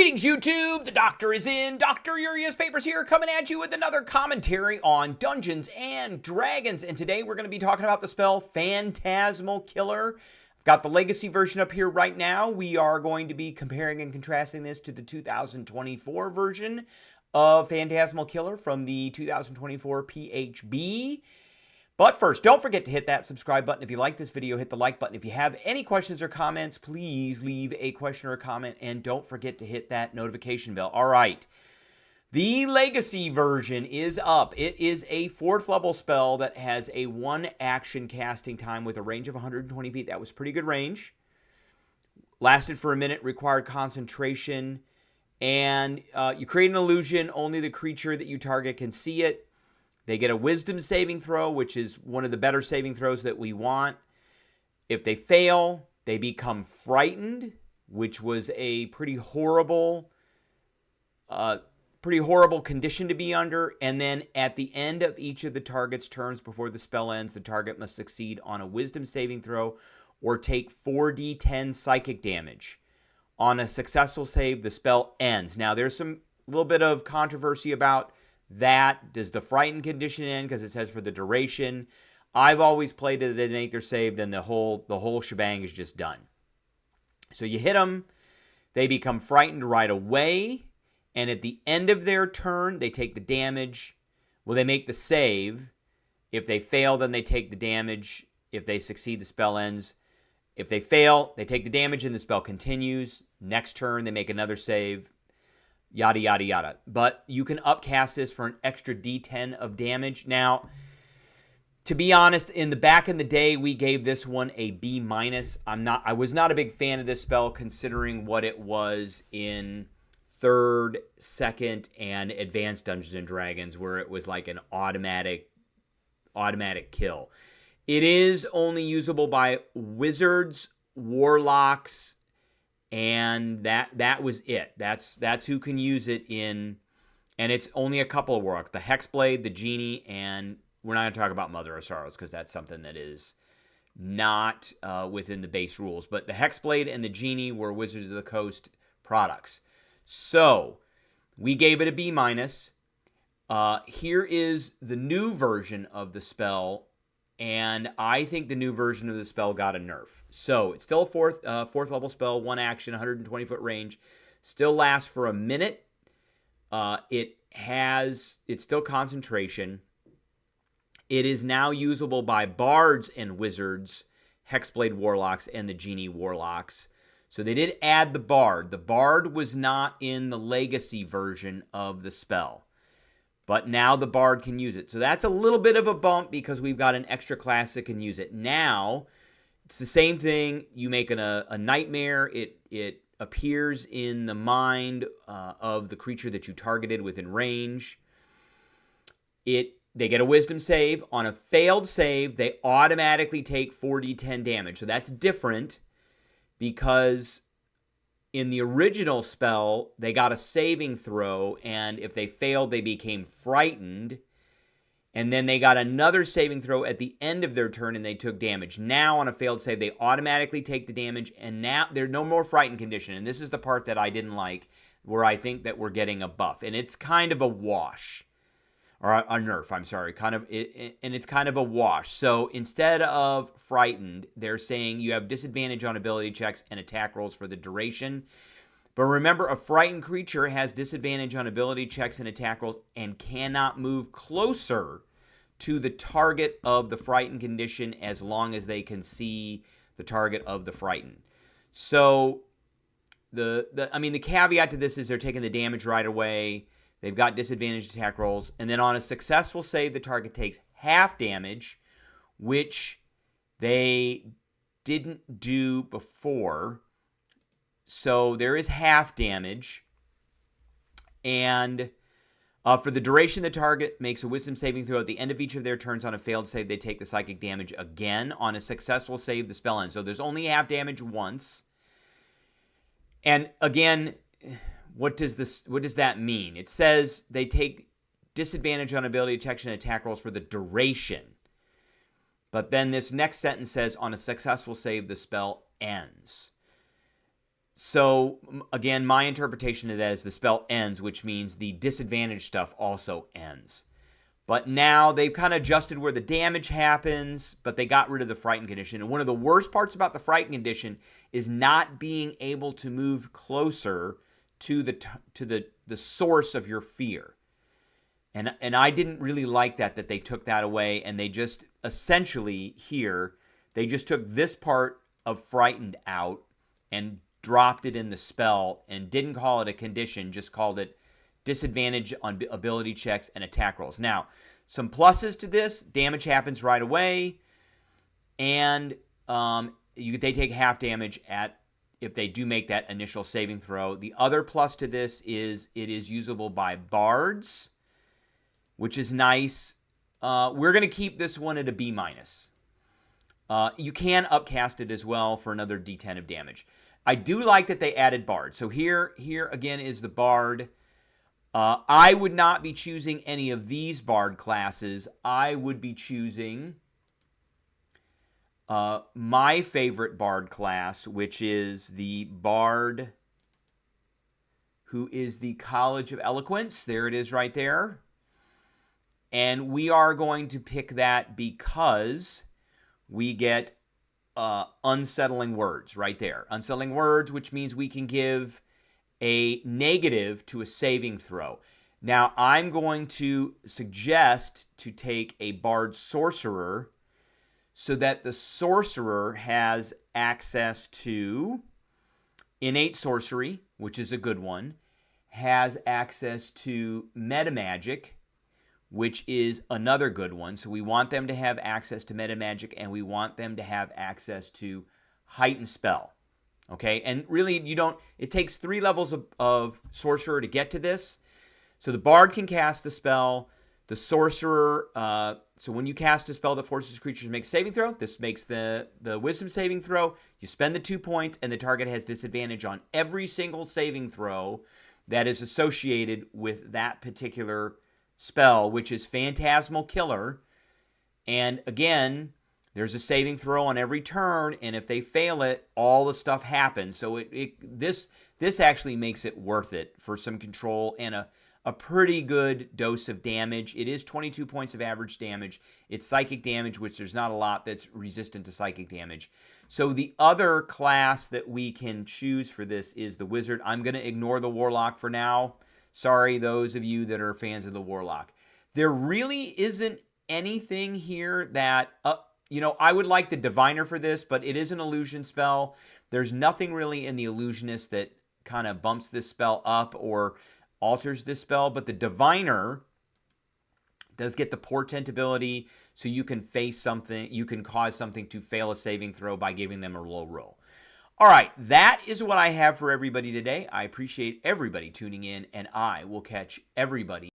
Greetings, YouTube! The Doctor is in. Dr. Urias Papers here, coming at you with another commentary on Dungeons and Dragons. And today we're going to be talking about the spell Phantasmal Killer. I've got the Legacy version up here right now. We are going to be comparing and contrasting this to the 2024 version of Phantasmal Killer from the 2024 PHB. But first, don't forget to hit that subscribe button if you like this video. Hit the like button. If you have any questions or comments, please leave a question or a comment. And don't forget to hit that notification bell. All right. The Legacy version is up. It is a 4th level spell that has a 1 action casting time with a range of 120 feet. That was pretty good range. Lasted for a minute, required concentration. And you create an illusion. Only the creature that you target can see it. They get a wisdom saving throw, which is one of the better saving throws that we want. If they fail, they become frightened, which was a pretty horrible condition to be under. And then at the end of each of the target's turns before the spell ends, the target must succeed on a wisdom saving throw or take 4d10 psychic damage. On a successful save, the spell ends. Now, there's a little bit of controversy about that. Does the frightened condition end because it says for the duration? I've always played it, they make their save, then the whole shebang is just done. So you hit them, they become frightened right away, and at the end of their turn, they take the damage. Well, they make the save. If they fail, then they take the damage. If they succeed, the spell ends. If they fail, they take the damage and the spell continues. Next turn, they make another save. Yada, yada, yada. But you can upcast this for an extra D10 of damage. Now, to be honest, in the day, we gave this one a B-. I was not a big fan of this spell considering what it was in 3rd, 2nd, and Advanced Dungeons and Dragons, where it was like an automatic kill. It is only usable by wizards, warlocks, and that was it. That's who can use it in, and it's only a couple of warlocks. The Hexblade, the Genie, and we're not going to talk about Mother of Sorrows because that's something that is not within the base rules. But the Hexblade and the Genie were Wizards of the Coast products. So we gave it a B-. Here is the new version of the spell, and I think the new version of the spell got a nerf. So it's still a 4th level spell, 1 action, 120 foot range. Still lasts for a minute. It's still concentration. It is now usable by bards and wizards, Hexblade warlocks, and the Genie warlocks. So they did add the bard. The bard was not in the Legacy version of the spell. But now the bard can use it. So that's a little bit of a bump because we've got an extra class that can use it. Now, it's the same thing. You make a nightmare. It appears in the mind of the creature that you targeted within range. They get a wisdom save. On a failed save, they automatically take 4d10 damage. So that's different because in the original spell, they got a saving throw, and if they failed, they became frightened. And then they got another saving throw at the end of their turn, and they took damage. Now, on a failed save, they automatically take the damage, and now there's no more frightened condition. And this is the part that I didn't like, where I think that we're getting a buff. And it's kind of a wash. Or a nerf, I'm sorry. And it's kind of a wash. So instead of frightened, they're saying you have disadvantage on ability checks and attack rolls for the duration. But remember, a frightened creature has disadvantage on ability checks and attack rolls and cannot move closer to the target of the frightened condition as long as they can see the target of the frightened. So the caveat to this is they're taking the damage right away. They've got disadvantaged attack rolls. And then on a successful save, the target takes half damage, which they didn't do before. So there is half damage. And for the duration, the target makes a wisdom saving throw at the end of each of their turns. On a failed save, they take the psychic damage again. On a successful save, the spell ends. So there's only half damage once. And again, what does that mean? It says they take disadvantage on ability checks and attack rolls for the duration. But then this next sentence says, on a successful save, the spell ends. So, again, my interpretation of that is the spell ends, which means the disadvantaged stuff also ends. But now they've kind of adjusted where the damage happens, but they got rid of the frightened condition. And one of the worst parts about the frightened condition is not being able to move closer to the source of your fear. And I didn't really like that they took that away, and they just essentially here, they just took this part of frightened out and dropped it in the spell and didn't call it a condition, just called it disadvantage on ability checks and attack rolls. Now, some pluses to this: damage happens right away, and they take half damage if they do make that initial saving throw. The other plus to this is it is usable by bards, which is nice. We're going to keep this one at a B-. You can upcast it as well for another D10 of damage. I do like that they added bard. So here again is the bard. I would not be choosing any of these bard classes. I would be choosing my favorite bard class, which is the bard who is the College of Eloquence. There it is right there. And we are going to pick that because we get unsettling words right there. Unsettling words, which means we can give a negative to a saving throw. Now, I'm going to suggest to take a Bard Sorcerer so that the Sorcerer has access to innate sorcery, which is a good one, has access to metamagic, which is another good one. So we want them to have access to metamagic, and we want them to have access to heightened spell. Okay, and really it takes 3 levels of Sorcerer to get to this. So the Bard can cast the spell. The Sorcerer, so when you cast a spell that forces creatures to make a saving throw, this makes the Wisdom saving throw. You spend the 2 points, and the target has disadvantage on every single saving throw that is associated with that particular spell, which is Phantasmal Killer. And again, there's a saving throw on every turn, and if they fail it, all the stuff happens. So this actually makes it worth it for some control and a pretty good dose of damage. It is 22 points of average damage. It's psychic damage, which there's not a lot that's resistant to psychic damage. So the other class that we can choose for this is the Wizard. I'm going to ignore the Warlock for now. Sorry, those of you that are fans of the Warlock. There really isn't anything here that... I would like the Diviner for this, but it is an illusion spell. There's nothing really in the Illusionist that kind of bumps this spell up or alters this spell, but the Diviner does get the Portent ability, so you can cause something to fail a saving throw by giving them a low roll. All right, that is what I have for everybody today. I appreciate everybody tuning in, and I will catch everybody